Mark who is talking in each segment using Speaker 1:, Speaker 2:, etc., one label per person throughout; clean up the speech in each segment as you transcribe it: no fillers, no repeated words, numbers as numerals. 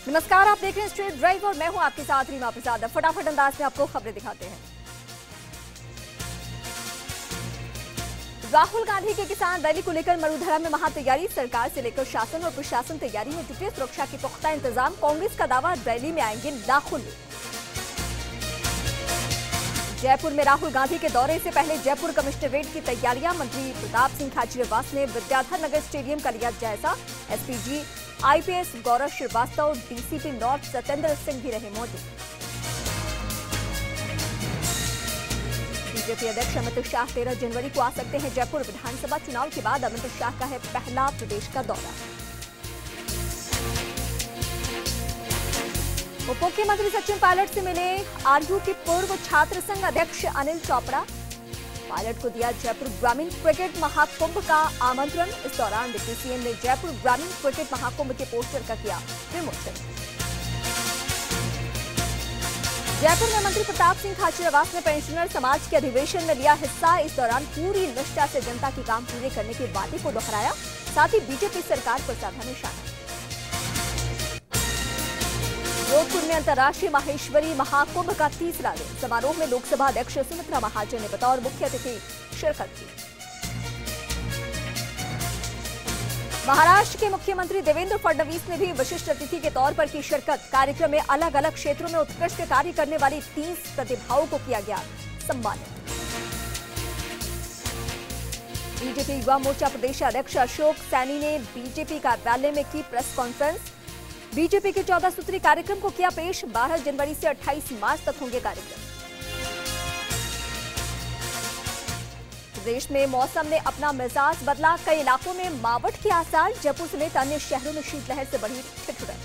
Speaker 1: नमस्कार, आप देख रहे हैं स्ट्रेट ड्राइव और मैं हूं आपके साथ रीमा प्रसाद। फटाफट अंदाज में आपको खबरें दिखाते हैं। राहुल गांधी के किसान रैली को लेकर मरुधरा में महा तैयारी। सरकार से लेकर शासन और प्रशासन तैयारी में जुटे। सुरक्षा के पुख्ता इंतजाम। कांग्रेस का दावा, रैली में आएंगे लाखों लोग। जयपुर में राहुल गांधी के दौरे से पहले जयपुर कमिश्नरेट की तैयारियां। मंत्री प्रताप सिंह खाचरियावास ने विद्याधर नगर स्टेडियम का लिया जायजा। एसपीजी आईपीएस गौरव श्रीवास्तव, डीसीपी नॉर्थ सत्येंद्र सिंह भी रहे मौजूद। बीजेपी अध्यक्ष अमित शाह 13 जनवरी को आ सकते हैं जयपुर। विधानसभा चुनाव के बाद अमित शाह का है पहला प्रदेश का दौरा। उप मुख्यमंत्री सचिन पायलट से मिले आरयू के पूर्व छात्र संघ अध्यक्ष अनिल चोपड़ा। पायलट को दिया जयपुर ग्रामीण क्रिकेट महाकुंभ का आमंत्रण। इस दौरान डिप्टी सीएम ने जयपुर ग्रामीण क्रिकेट महाकुंभ के पोस्टर का किया विमोचन। जयपुर में मंत्री प्रताप सिंह खाचरियावास ने पेंशनर समाज के अधिवेशन में लिया हिस्सा। इस दौरान पूरी निष्ठा से जनता के काम पूरे करने के वादे को दोहराया। साथ ही बीजेपी सरकार पर साधा निशाना। जोधपुर में अंतर्राष्ट्रीय माहेश्वरी महाकुंभ का तीसरा दिन। समारोह में लोकसभा अध्यक्ष सुमित्रा महाजन ने बतौर मुख्य अतिथि शिरकत की। महाराष्ट्र के मुख्यमंत्री देवेंद्र फडणवीस ने भी विशिष्ट अतिथि के तौर पर की शिरकत। कार्यक्रम में अलग अलग क्षेत्रों में उत्कृष्ट कार्य करने वाली 30 प्रतिभाओं को किया गया सम्मानित। बीजेपी युवा मोर्चा प्रदेश अध्यक्ष अशोक सैनी ने बीजेपी कार्यालय में की प्रेस कॉन्फ्रेंस। बीजेपी के 14 सूत्री कार्यक्रम को किया पेश। 12 जनवरी से 28 मार्च तक होंगे कार्यक्रम। प्रदेश में मौसम ने अपना मिजाज बदला। कई इलाकों में मावठ के आसार। जयपुर समेत अन्य शहरों में शीतलहर से बढ़ी ठिठुरन।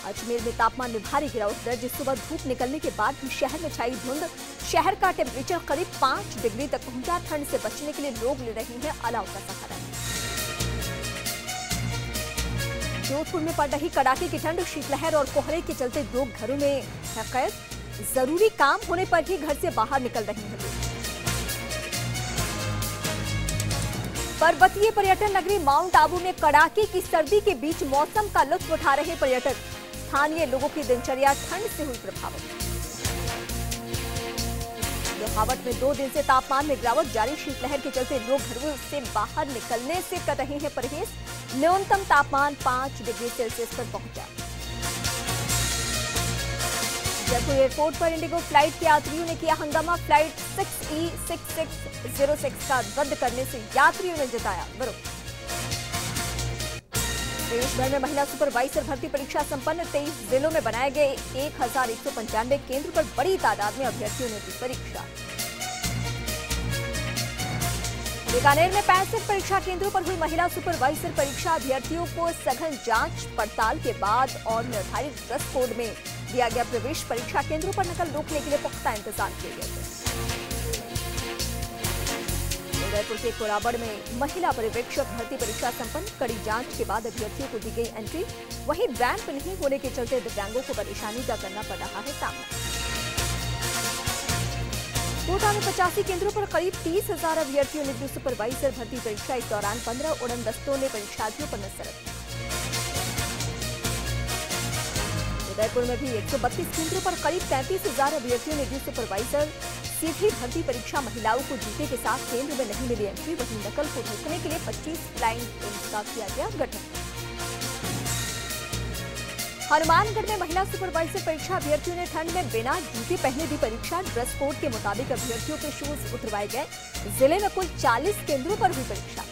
Speaker 1: अजमेर में तापमान में भारी गिरावट दर्ज। सुबह धूप निकलने के बाद भी शहर में छाई धुंध। शहर का टेम्परेचर करीब 5 डिग्री तक पहुंचा। ठंड से बचने के लिए लोग ले रहे हैं अलाव का सहारा। जोधपुर में पड़ रही कड़ाके की ठंड। शीतलहर और कोहरे के चलते लोग घरों में है कैद। जरूरी काम होने पर ही घर से बाहर निकल रहे हैं लोग। पर्वतीय पर्यटन नगरी माउंट आबू में कड़ाके की सर्दी के बीच मौसम का लुत्फ उठा रहे पर्यटक। स्थानीय लोगों की दिनचर्या ठंड से हुई प्रभावित। लोहावट में 2 दिन से तापमान में गिरावट जारी। शीतलहर के चलते लोग घरों से बाहर निकलने से कर रहे हैं परहेज। न्यूनतम तापमान 5 डिग्री सेल्सियस पर पहुंचा। जयपुर एयरपोर्ट पर इंडिगो फ्लाइट के यात्रियों ने किया हंगामा। फ्लाइट 6E6606 का रद्द करने से यात्रियों ने जताया विरोध। देश भर में महिला सुपरवाइजर भर्ती परीक्षा संपन्न। 23 जिलों में बनाए गए 1195 केंद्र पर बड़ी तादाद में अभ्यर्थियों ने दी परीक्षा। बीकानेर में 65 परीक्षा केंद्रों पर हुई महिला सुपरवाइजर परीक्षा। अभ्यर्थियों को सघन जांच पड़ताल के बाद और निर्धारित ड्रेस कोड में दिया गया प्रवेश। परीक्षा केंद्रों पर नकल रोकने के लिए पुख्ता इंतजाम किए गए थे। उदयपुर के कोराबड़ में महिला पर्यवेक्षक भर्ती परीक्षा संपन्न। कड़ी जांच के बाद अभ्यर्थियों को दी गई एंट्री। वहीं रैंप नहीं होने के चलते दिव्यांगों को परेशानी का करना पड़ रहा है सामना। कोटा में 85 केंद्रों पर करीब 30,000 अभ्यर्थियों ने दी सुपरवाइजर भर्ती परीक्षा। इस दौरान 15 उड़न दस्तों ने परीक्षार्थियों पर नजर रखी। उदयपुर में भी 132 केंद्रों पर करीब 33,000 अभ्यर्थियों ने दी सुपरवाइजर सीधी भर्ती परीक्षा। महिलाओं को जूते के साथ केंद्र में नहीं मिली एंट्री। वहीं नकल को रोकने के लिए 25 फ्लाइंग टीम्स का किया गया गठन। हनुमानगढ़ में महिला सुपरवाइजर परीक्षा। अभ्यर्थियों ने ठंड में बिना जूते पहने दी परीक्षा। ड्रेस कोड के मुताबिक अभ्यर्थियों के शूज उतरवाए गए। जिले में कुल 40 केंद्रों पर हुई परीक्षा।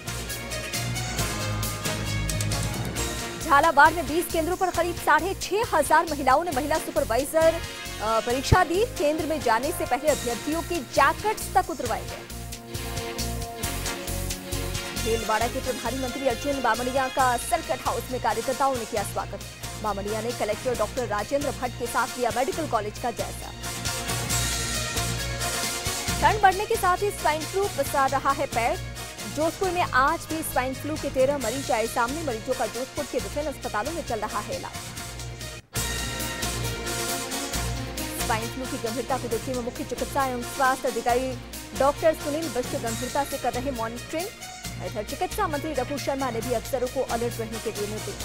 Speaker 1: झालावाड़ में 20 केंद्रों पर करीब 6,500 महिलाओं ने महिला सुपरवाइजर परीक्षा दी। केंद्र में जाने से पहले अभ्यर्थियों की जैकेट्स तक उतरवाए गए। भीलवाड़ा के प्रभारी मंत्री अर्जुन बामणिया का सर्किट हाउस में कार्यकर्ताओं ने किया स्वागत। बामणिया ने कलेक्टर डॉक्टर राजेंद्र भट्ट के साथ लिया मेडिकल कॉलेज का जायजा। ठंड बढ़ने के साथ ही स्वाइन फ्लू पसार रहा है पैर। जोधपुर में आज भी स्वाइन फ्लू के 13 मरीज आए सामने। मरीजों का जोधपुर के विभिन्न अस्पतालों में चल रहा है इलाज। स्वाइन फ्लू की गंभीरता को देखते हुए मुख्य चिकित्सा एवं स्वास्थ्य अधिकारी डॉक्टर सुनील बिष्ट गंभीरता से कर रहे मॉनिटरिंग। इधर चिकित्सा मंत्री रघु शर्मा ने भी अफसरों को अलर्ट रहने के दिए निर्देश।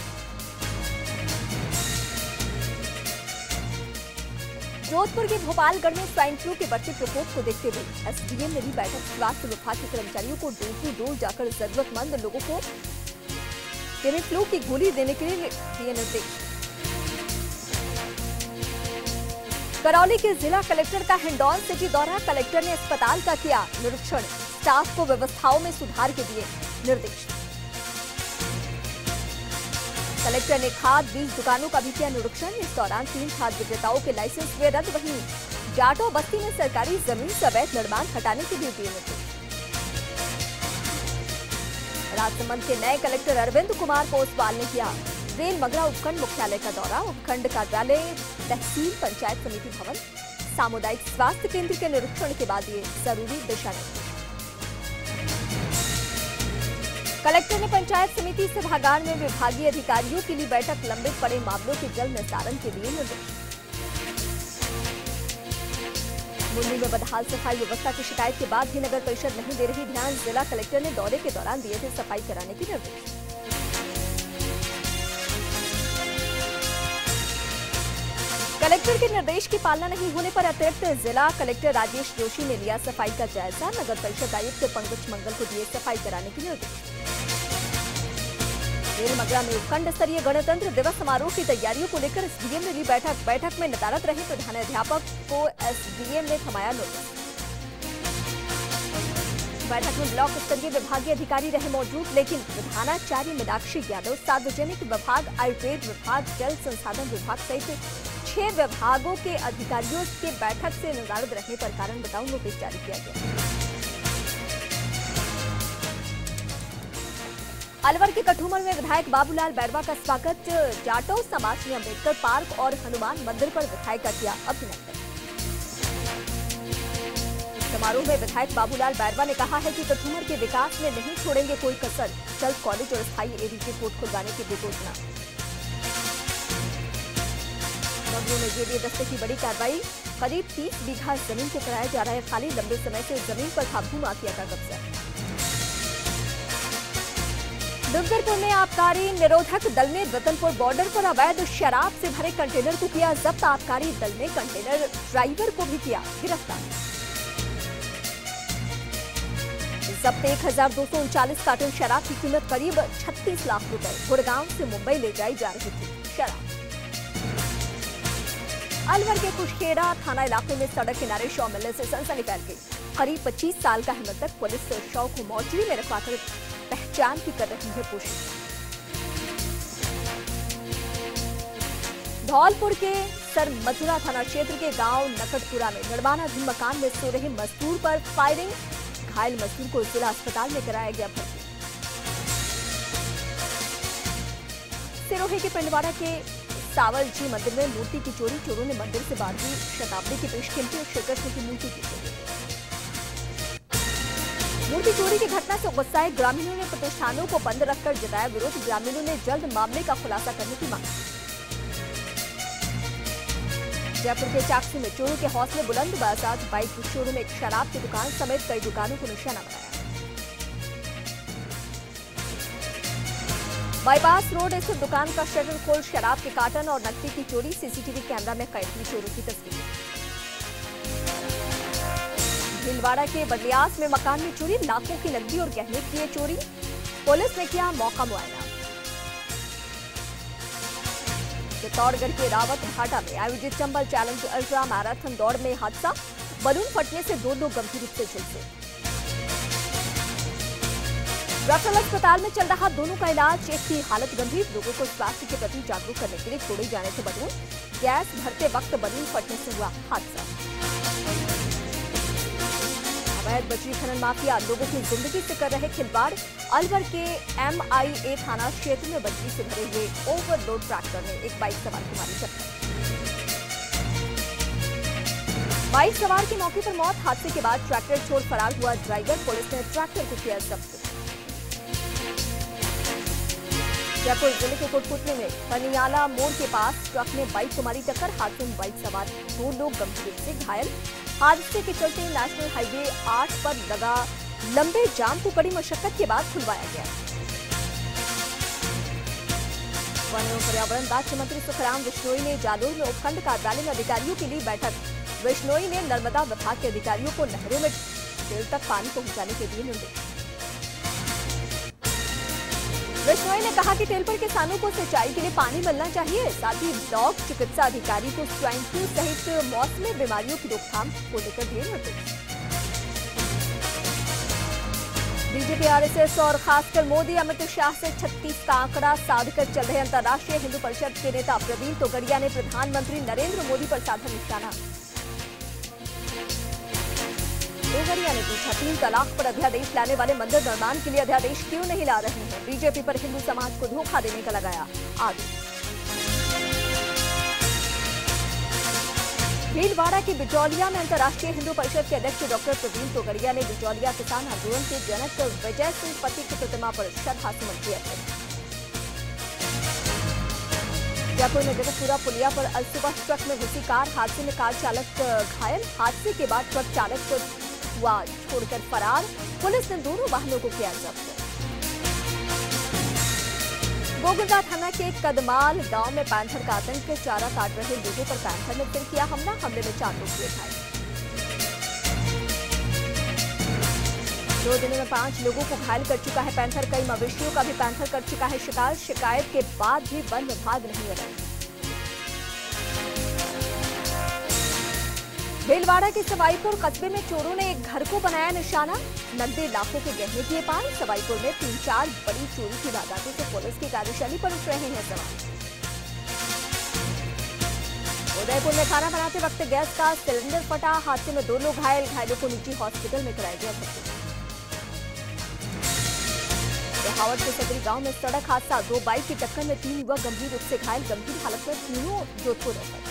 Speaker 1: जोधपुर के भोपालगढ़ में स्वाइन फ्लू के बढ़ते प्रकोप को देखते हुए एसडीएम ने भी बैठक स्वास्थ्य विभाग के कर्मचारियों को डोर टू डोर जाकर जरूरतमंद लोगों को फ्लू की गोली देने के लिए दिए निर्देश। करौली के जिला कलेक्टर का हिंडौन सिटी दौरा, कलेक्टर ने अस्पताल का किया निरीक्षण, स्टाफ को व्यवस्थाओं में सुधार के दिए निर्देश। कलेक्टर ने खाद बीज दुकानों का भी किया निरीक्षण, इस दौरान 3 खाद विक्रेताओं के लाइसेंस हुए रद्द। वहीं जाटो बस्ती में सरकारी जमीन से अवैध निर्माण हटाने के भी दिए निर्देश। राजसमंद के नए कलेक्टर अरविंद कुमार पोसवाल ने किया रेल मगरा उपखंड मुख्यालय का दौरा, उपखंड कार्यालय, तहसील पंचायत समिति भवन, सामुदायिक स्वास्थ्य केंद्र के निरीक्षण के बाद ये जरूरी दिशा निर्देश। कलेक्टर ने पंचायत समिति सभागार में विभागीय अधिकारियों के लिए बैठक, लंबित पड़े मामलों के जल्द निस्तारण के लिए निर्देश। मुंडी में बदहाल सफाई व्यवस्था की शिकायत के बाद भी नगर परिषद नहीं दे रही ध्यान, जिला कलेक्टर ने दौरे के दौरान दिए थे सफाई कराने के निर्देश। कलेक्टर के निर्देश की पालना नहीं होने पर अतिरिक्त जिला कलेक्टर राजेश जोशी ने लिया सफाई का जायजा, नगर परिषद आयुक्त पंकज मंगल को दिए सफाई कराने के निर्देश। रेल मगरा में उपखंड स्तरीय गणतंत्र दिवस समारोह की तैयारियों को लेकर एसडीएम ने ली बैठक में नदारद रहे प्रधानाध्यापक को एसडीएम ने थमाया नोटिस। बैठक में ब्लॉक स्तरीय विभागीय अधिकारी रहे मौजूद, लेकिन प्रधानाचार्य मीनाक्षी यादव, सार्वजनिक विभाग, आयुर्वेद विभाग, जल संसाधन विभाग सहित 6 विभागों के अधिकारियों के बैठक से नदारद रहने पर कारण बताओ नोटिस जारी किया गया। अलवर के कठुमर में विधायक बाबूलाल बैरवा का स्वागत, जाटो समाज ने अम्बेडकर पार्क और हनुमान मंदिर पर विधायक का किया अभिनंदन। समारोह में विधायक बाबूलाल बैरवा ने कहा है कि कठुमर के विकास में नहीं छोड़ेंगे कोई कसर, जल्द कॉलेज और स्थायी एडीजे कोर्ट खुलवाने की भी घोषणा। मंत्रियों में जेडीए दस्ते की बड़ी कार्रवाई, करीब 30 बीघा जमीन को कराया जा रहा है खाली, लंबे समय से जमीन पर था भू माफिया का कब्जा। डूंगरपुर में आबकारी निरोधक दल ने रतनपुर बॉर्डर पर अवैध शराब से भरे कंटेनर को किया जब्त, आबकारी दल ने कंटेनर ड्राइवर को भी किया गिरफ्तार। जब्त 1239 कार्टन शराब की कीमत करीब 36 लाख रुपए, गुड़गांव से मुंबई ले जाई जा रही थी शराब। अलवर के कुशखेड़ा थाना इलाके में सड़क किनारे शव मिलने से सनसनी फैल गई। करीब 25 साल का है मृतक, पुलिस शव को मोर्चरी में रखवाकर पहचान की कर रही है कोशिश। धौलपुर के सर मथुरा थाना क्षेत्र के गांव नकटपुरा में निर्माणाधीन मकान में सो रहे मजदूर पर फायरिंग, घायल मजदूर को जिला अस्पताल में कराया गया भर्ती। सिरोही के पिंडवाड़ा के सावल जी मंदिर में मूर्ति की चोरी, चोरों ने मंदिर से 12वीं शताब्दी की बेशकीमती श्री कृष्ण की मूर्ति की चोरी। मूर्ति चोरी की घटना से गुस्साए ग्रामीणों ने प्रतिष्ठानों को बंद रखकर जताया विरोध, ग्रामीणों ने जल्द मामले का खुलासा करने की मांग। जयपुर के चाकसू में चोरों के हौसले बुलंद, बाजार बाइक शोरूम में एक शराब की दुकान समेत कई दुकानों को निशाना बनाया। बाईपास रोड स्थित दुकान का शटर खोल शराब के कार्टन और नकदी की चोरी, सीसीटीवी कैमरा में कैद हुई चोरों की तस्वीर। भीलवाड़ा के बदलियास में मकान में चोरी, लाखों की नकदी और गहने किए चोरी, पुलिस ने किया मौका मुआयना। चित्तौड़गढ़ के रावत घाटा में आयोजित चंबल चैलेंज अल्ट्रा मैराथन दौड़ में हादसा, बलून फटने से 2 लोग गंभीर रूप से झुलसे। रेफरल अस्पताल में चल रहा दोनों का इलाज, एक की हालत गंभीर, लोगों को स्वास्थ्य के प्रति जागरूक करने के लिए छोड़े जाने से बलून, गैस भरते वक्त बलून फटने से हुआ हादसा। अवैध बजरी खनन माफिया लोगों की जिंदगी से कर रहे खिलवाड़, अलवर के MIA थाना क्षेत्र में बजरी से भरे हुए ओवरलोड ट्रैक्टर ने एक बाइक सवार को मारी टक्कर। बाइक सवार की मौके पर मौत, हादसे के बाद ट्रैक्टर छोड़ फरार हुआ ड्राइवर, पुलिस ने ट्रैक्टर को किया जब्त। जयपुर जिले के कोटपुतली में पनियाला मोड़ के पास ट्रक ने बाइक को मारी टक्कर। हादसे में बाइक सवार 2 लोग गंभीर रूप से घायल। हादसे के चलते नेशनल हाईवे 8 पर लगा लंबे जाम को कड़ी मशक्कत के बाद खुलवाया गया। वन एवं पर्यावरण राज्य मंत्री सुखराम बिश्नोई ने जालोर में उपखंड कार्यालय में अधिकारियों के लिए बैठक। बिश्नोई ने नर्मदा विभाग के अधिकारियों को नहरों में टेल तक पानी पहुंचाने के दिए निर्देश। बिश्नोई ने कहा कि टेल पर किसानों को सिंचाई के लिए पानी मिलना चाहिए। साथ ही ब्लॉक चिकित्सा अधिकारी को स्वाइन फ्लू सहित मौसमी बीमारियों की रोकथाम को लेकर दिए निर्देश। बीजेपी, आरएसएस और खासकर मोदी अमित शाह से 36 का आंकड़ा साधकर चल रहे अंतर्राष्ट्रीय हिंदू परिषद के नेता प्रवीण तोगड़िया ने प्रधानमंत्री नरेंद्र मोदी पर साधा निशाना। तोगड़िया ने पूछा, 3 तलाक पर अध्यादेश लाने वाले मंदिर निर्माण के लिए अध्यादेश क्यों नहीं ला रहे हैं। बीजेपी पर हिंदू समाज को धोखा देने का लगाया आरोप। भीलवाड़ा के बिचौलिया में अंतर्राष्ट्रीय हिंदू परिषद के अध्यक्ष डॉक्टर प्रवीण तोगड़िया ने बिचौलिया किसान आंदोलन के जनक विजय सिंह पति की प्रतिमा पर श्रद्धासुमन किए थे। जयपुर में जगतपुरा पुलिया पर आज सुबह ट्रक में घुसी कार, हादसे में कार चालक घायल। हादसे के बाद ट्रक चालक हुआ छोड़कर फरार। पुलिस ने दोनों वाहनों को किया जब्त। गोगुंदा थाना के कदमाल गांव में पैंथर का आतंक, चारा काट रहे लोगों पर पैंथर ने फिर किया हमला। हमले में 4 लोग हुए घायल। 2 दिनों में 5 लोगों को घायल कर चुका है पैंथर। कई मवेशियों का भी पैंथर कर चुका है शिकार। शिकायत के बाद भी वन विभाग नहीं है। भीलवाड़ा के सवाईपुर कस्बे में चोरों ने एक घर को बनाया निशाना। 90 लाखों के गहने किए पार। सवाईपुर में 3-4 बड़ी चोरी की वारदातों से पुलिस की कार्यशैली पर उठ रहे हैं सवाल। उदयपुर में खाना बनाते वक्त गैस का सिलेंडर फटा। हादसे में 2 लोग घायल। घायलों को निजी हॉस्पिटल में कराया गया भर्ती। हावड़ के सदरी गांव में सड़क हादसा। 2 बाइक की टक्कर में 3 युवक गंभीर रूप से घायल। गंभीर हालत में तीनों जोधपुर रेफर।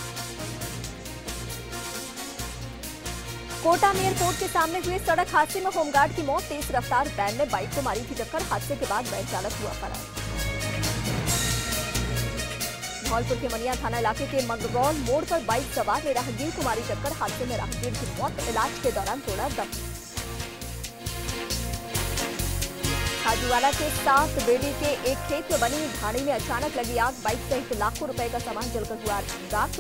Speaker 1: कोटा में एयरपोर्ट के सामने हुए सड़क हादसे में होमगार्ड की मौत। तेज रफ्तार वैन ने बाइक को मारी थी टक्कर। हादसे के बाद वैन चालक हुआ फरार। धौलपुर के मनिया थाना इलाके के मंगरौल मोड़ पर बाइक सवार ने राहगीर को मारी टक्कर। हादसे में राहगीर की मौत। इलाज के दौरान तोड़ा दम। खाजूवाला के 7 बेड़ी के एक खेत में बनी ढाणी में अचानक लगी आग। बाइक सहित लाखों रुपए का सामान जलकर हुआ राख।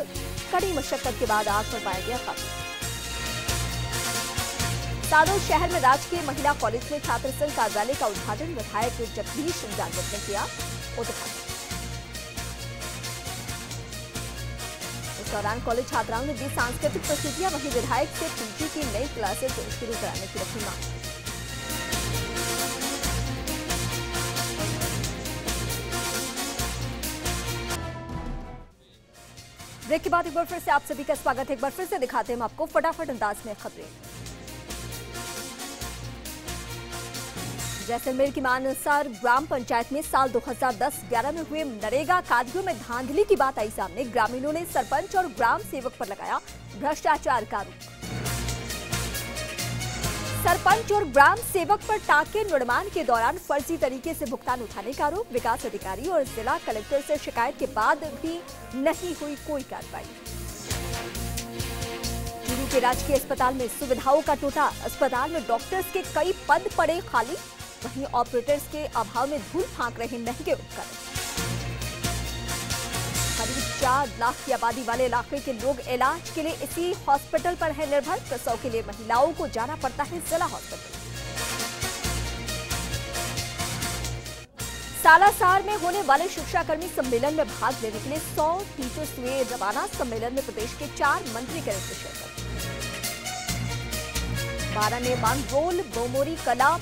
Speaker 1: कड़ी मशक्कत के बाद आग पर पाया गया काबू। सादोल शहर में राजकीय महिला कॉलेज में छात्र संघ कार्यालय का उद्घाटन विधायक जगदीश जागृत ने किया उद्घाटन। इस दौरान कॉलेज छात्राओं ने दी सांस्कृतिक प्रस्तुतियां। वहीं विधायक से पीजी की नई क्लासेस शुरू कराने की रखी मांग। ब्रेक के बाद एक बार फिर से आप सभी का स्वागत है। एक बार फिर से दिखाते हैं हम आपको फटाफट अंदाज में खबरें। जैसलमेर की मानसर ग्राम पंचायत में साल 2010-11 में हुए नरेगा कार्यों में धांधली की बात आई सामने। ग्रामीणों ने सरपंच और ग्राम सेवक पर लगाया भ्रष्टाचार का आरोप। सरपंच और ग्राम सेवक पर टाके निर्माण के दौरान फर्जी तरीके से भुगतान उठाने का आरोप। विकास अधिकारी और जिला कलेक्टर से शिकायत के बाद भी नहीं हुई कोई कार्रवाई। चूरू के राजकीय अस्पताल में सुविधाओं का टोटा। अस्पताल में डॉक्टर्स के कई पद पड़े खाली। वहीं ऑपरेटर्स के अभाव में धूल फांक रहे महंगे उपकरण। करीब 4 लाख की आबादी वाले इलाके के लोग इलाज के लिए इसी हॉस्पिटल पर है निर्भर। प्रसव के लिए महिलाओं को जाना पड़ता है जिला हॉस्पिटल। सालासर में होने वाले शिक्षाकर्मी सम्मेलन में भाग लेने के लिए 100 टीचर्स हुए रवाना। सम्मेलन में प्रदेश के 4 मंत्री करेंगे शिरकत। 12 में बांगरोल बोमोरी कला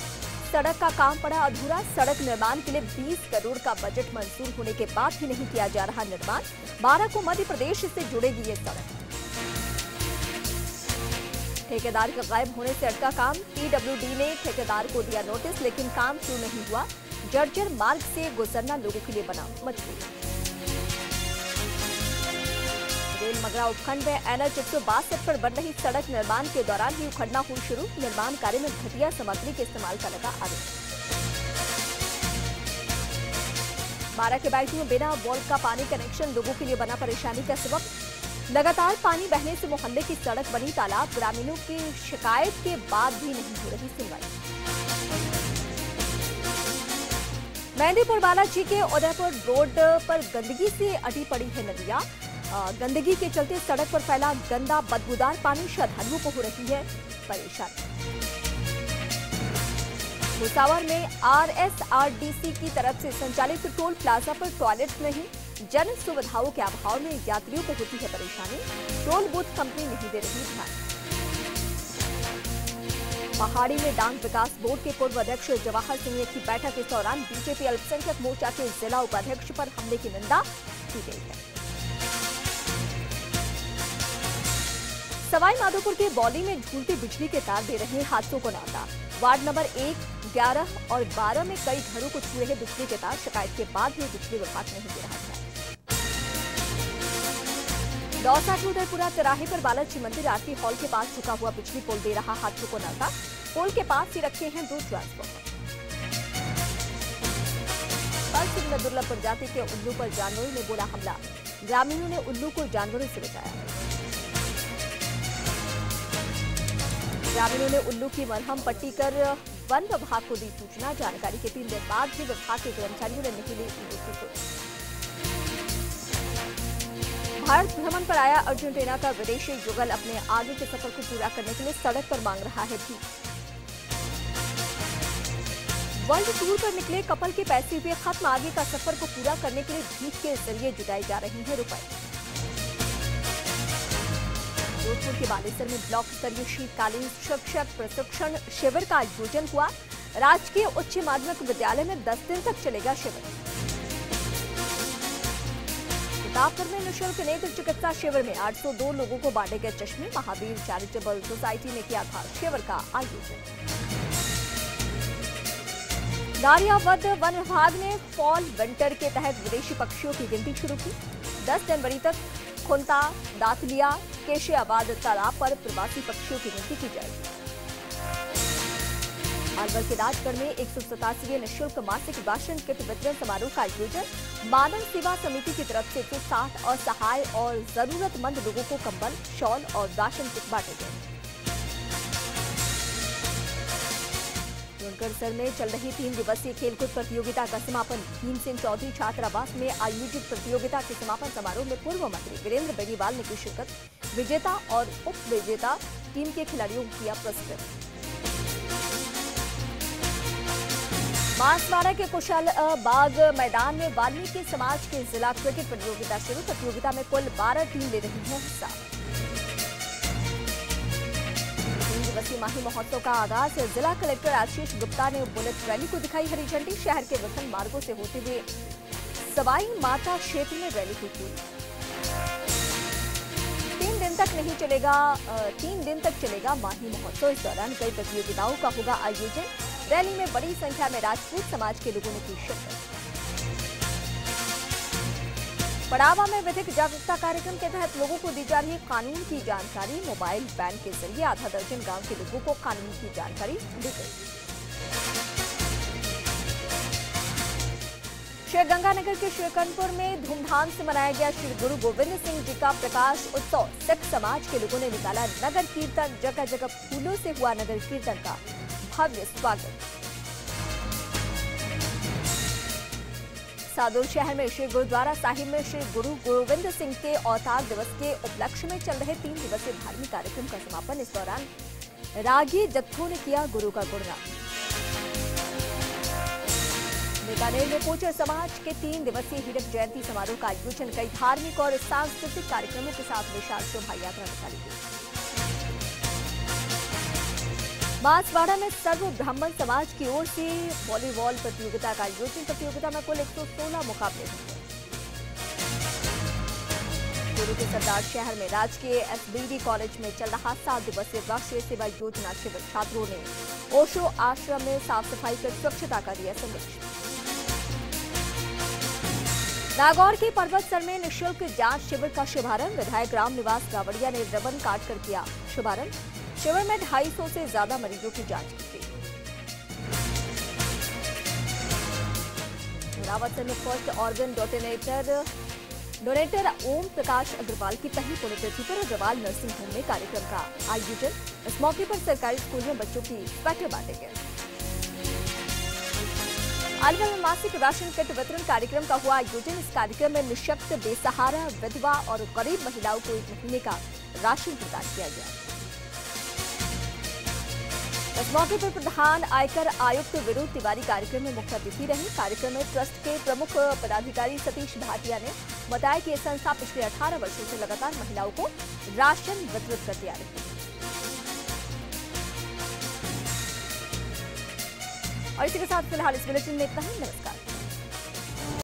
Speaker 1: सड़क का काम पड़ा अधूरा। सड़क निर्माण के लिए 20 करोड़ का बजट मंजूर होने के बाद भी नहीं किया जा रहा निर्माण। 12 को मध्य प्रदेश से जुड़ेगी ये सड़क। ठेकेदार के गायब होने से अटका काम। पीडब्ल्यूडी ने ठेकेदार को दिया नोटिस, लेकिन काम शुरू नहीं हुआ। जर्जर मार्ग से गुजरना लोगों के लिए बना मजबूर। रेल मगरा उपखंड में NH 162 पर बन रही सड़क निर्माण के दौरान ही उखड़ना हुई शुरू। निर्माण कार्य में घटिया सामग्री के इस्तेमाल का लगा आरोप। बारा के बायतू में बिना वॉल का पानी कनेक्शन लोगों के लिए बना परेशानी का सबब। लगातार पानी बहने से मोहल्ले की सड़क बनी तालाब। ग्रामीणों की शिकायत के बाद भी नहीं हो रही सुनवाई। मेहंदीपुर बालाजी के उदयपुर रोड पर गंदगी से अटी पड़ी है नदियां। गंदगी के चलते सड़क पर फैला गंदा बदबूदार पानी श्रद्धालुओं को हो रही है परेशानी। भुसावर में RSRDC की तरफ से संचालित टोल प्लाजा पर टॉयलेट नहीं। जन सुविधाओं के अभाव में यात्रियों को होती है परेशानी। टोल बूथ कंपनी नहीं दे रही ध्यान। पहाड़ी में डांग विकास बोर्ड के पूर्व अध्यक्ष जवाहर सिंह की बैठक के दौरान बीजेपी अल्पसंख्यक मोर्चा के जिला उपाध्यक्ष पर हमले की निंदा की गई है। सवाई माधोपुर के बौली में झूलती बिजली के तार दे रहे हादसों को न्योता। वार्ड नंबर 1, 11 और 12 में कई घरों को छू रहे बिजली के तार। शिकायत के बाद भी बिजली विभाग नहीं दे रहा है। दौसा के उदयपुरा तिराहे पर बालाजी मंदिर आरती हॉल के पास झुका हुआ बिजली पोल दे रहा हादसों को न्योता। पोल के पास ही रखे हैं 2 ट्रांसफार्मर। पश्चिम में दुर्लभ प्रजाति के उल्लू पर जानवरों ने बोला हमला। ग्रामीणों ने उल्लू को जानवरों से बचाया। ग्रामीणों ने उल्लू की मरहम पट्टी कर वन विभाग को दी सूचना। जानकारी के 3 दिन बाद भी विभाग के कर्मचारियों ने नहीं ली उल्लू की खोज। भारत भ्रमण पर आया अर्जेंटीना का विदेशी युगल अपने आगे के सफर को पूरा करने के लिए सड़क पर मांग रहा है भीख। वर्ल्ड टूर पर निकले कपल के पैसे हुए खत्म। आगे का सफर को पूरा करने के लिए भीख के जरिए जुटाई जा रही है रुपए। जोधपुर के बालेसर में ब्लॉक स्तरीय शीतकालीन शिक्षक प्रशिक्षण शिविर का आयोजन हुआ। राजकीय उच्च माध्यमिक विद्यालय में 10 दिन तक चलेगा शिविर। प्रतापगढ़ में निःशुल्क नेत्र चिकित्सा शिविर में 802 लोगों को बांटे गए चश्मे। महावीर चैरिटेबल सोसाइटी ने किया था शिविर का आयोजन। नारियावद वन विभाग ने फॉल विंटर के तहत विदेशी पक्षियों की गिनती शुरू की। 10 जनवरी तक खुंता, दातलिया, केशियाबाद तालाब पर प्रवासी पक्षियों की गिनती की जाएगी। अलवर के राजगढ़ में 187वें निःशुल्क मासिक राशन किट वितरण समारोह का आयोजन। मानव सेवा समिति की तरफ से 160 असहाय और जरूरतमंद लोगों को कंबल, शॉल और राशन किट बांटे गए। सर में चल रही 3 दिवसीय खेलकूद प्रतियोगिता का समापन। भीमसेन चौधरी छात्रावास में आयोजित प्रतियोगिता के समापन समारोह में पूर्व मंत्री वीरेंद्र बेनीवाल ने की शिरकत। विजेता और उप विजेता टीम के खिलाड़ियों को किया पुरस्कृत। बांसवाड़ा के कुशल बाग मैदान में वाल्मीकि समाज की जिला क्रिकेट प्रतियोगिता शुरू। प्रतियोगिता में कुल 12 टीम ले रही है हिस्सा। 3 दिवसीय माही महोत्सव का आगाज। जिला कलेक्टर आशीष गुप्ता ने बुलेट रैली को दिखाई हरी झंडी। शहर के विभिन्न मार्गों से होते हुए सवाई माता क्षेत्र में रैली हुई पूरी। 3 दिन तक चलेगा माही महोत्सव। इस दौरान कई प्रतियोगिताओं का होगा आयोजन। रैली में बड़ी संख्या में राजपूत समाज के लोगों ने की शिरकत। पड़ावा में विधिक जागरूकता कार्यक्रम के तहत लोगों को दी जा रही कानून की जानकारी। मोबाइल वैन के जरिए आधा दर्जन गांव के लोगों को कानून की जानकारी दी गई। श्रीगंगानगर के श्रीकंठपुर में धूमधाम से मनाया गया श्री गुरु गोविंद सिंह जी का प्रकाश उत्सव। सिख समाज के लोगों ने निकाला नगर कीर्तन। जगह जगह फूलों से हुआ नगर कीर्तन का भव्य स्वागत। सादुल शहर में श्री गुरुद्वारा साहिब में श्री गुरु गोविंद सिंह के अवतार दिवस के उपलक्ष्य में चल रहे 3 दिवसीय धार्मिक कार्यक्रम का समापन। इस दौरान रागी जत्थों ने किया गुरु का गुणगान। बीकानेर में कोचर समाज के 3 दिवसीय हीरक जयंती समारोह का आयोजन। कई धार्मिक और सांस्कृतिक कार्यक्रमों के साथ विशाल शोभा यात्रा निकाली गई। बांसवाड़ा में सर्व ब्राह्मण समाज की ओर से वॉलीबॉल प्रतियोगिता का आयोजन। प्रतियोगिता में कुल 116 मुकाबले होंगे। चूरू के सरदार शहर में राजकीय SBD कॉलेज में चल रहा 7 दिवसीय राष्ट्रीय सेवा योजना शिविर। छात्रों ने ओशो आश्रम में साफ सफाई कर स्वच्छता का दिया संदेश। नागौर के पर्वतसर में निःशुल्क जांच शिविर का शुभारंभ। विधायक राम निवास गावड़िया ने रिबन काट कर किया शुभारंभ। शिविर में 250 से ज्यादा मरीजों की जांच की गई। रावत में first organ donator Om Prakash Agarwal की पहली पुण्यतिथि पर अग्रवाल नर्सिंग होम में कार्यक्रम का आयोजन। इस मौके पर सरकारी स्कूल में बच्चों की स्वेटर बांटे गए। आलवा में मासिक राशन किट वितरण कार्यक्रम का हुआ आयोजन। इस कार्यक्रम में निःशक्त, बेसहारा, विधवा और गरीब महिलाओं को 1 महीने का राशन प्रदान किया गया। इस मौके पर प्रधान आयकर आयुक्त विनोद तिवारी कार्यक्रम में मुख्य अतिथि रहे। कार्यक्रम में ट्रस्ट के प्रमुख पदाधिकारी सतीश भाटिया ने बताया कि यह संस्था पिछले 18 वर्षों से लगातार महिलाओं को राशन वितरित करती आ रही है। और इसी के साथ फिलहाल इस बुलेटिन में इतना ही। नमस्कार।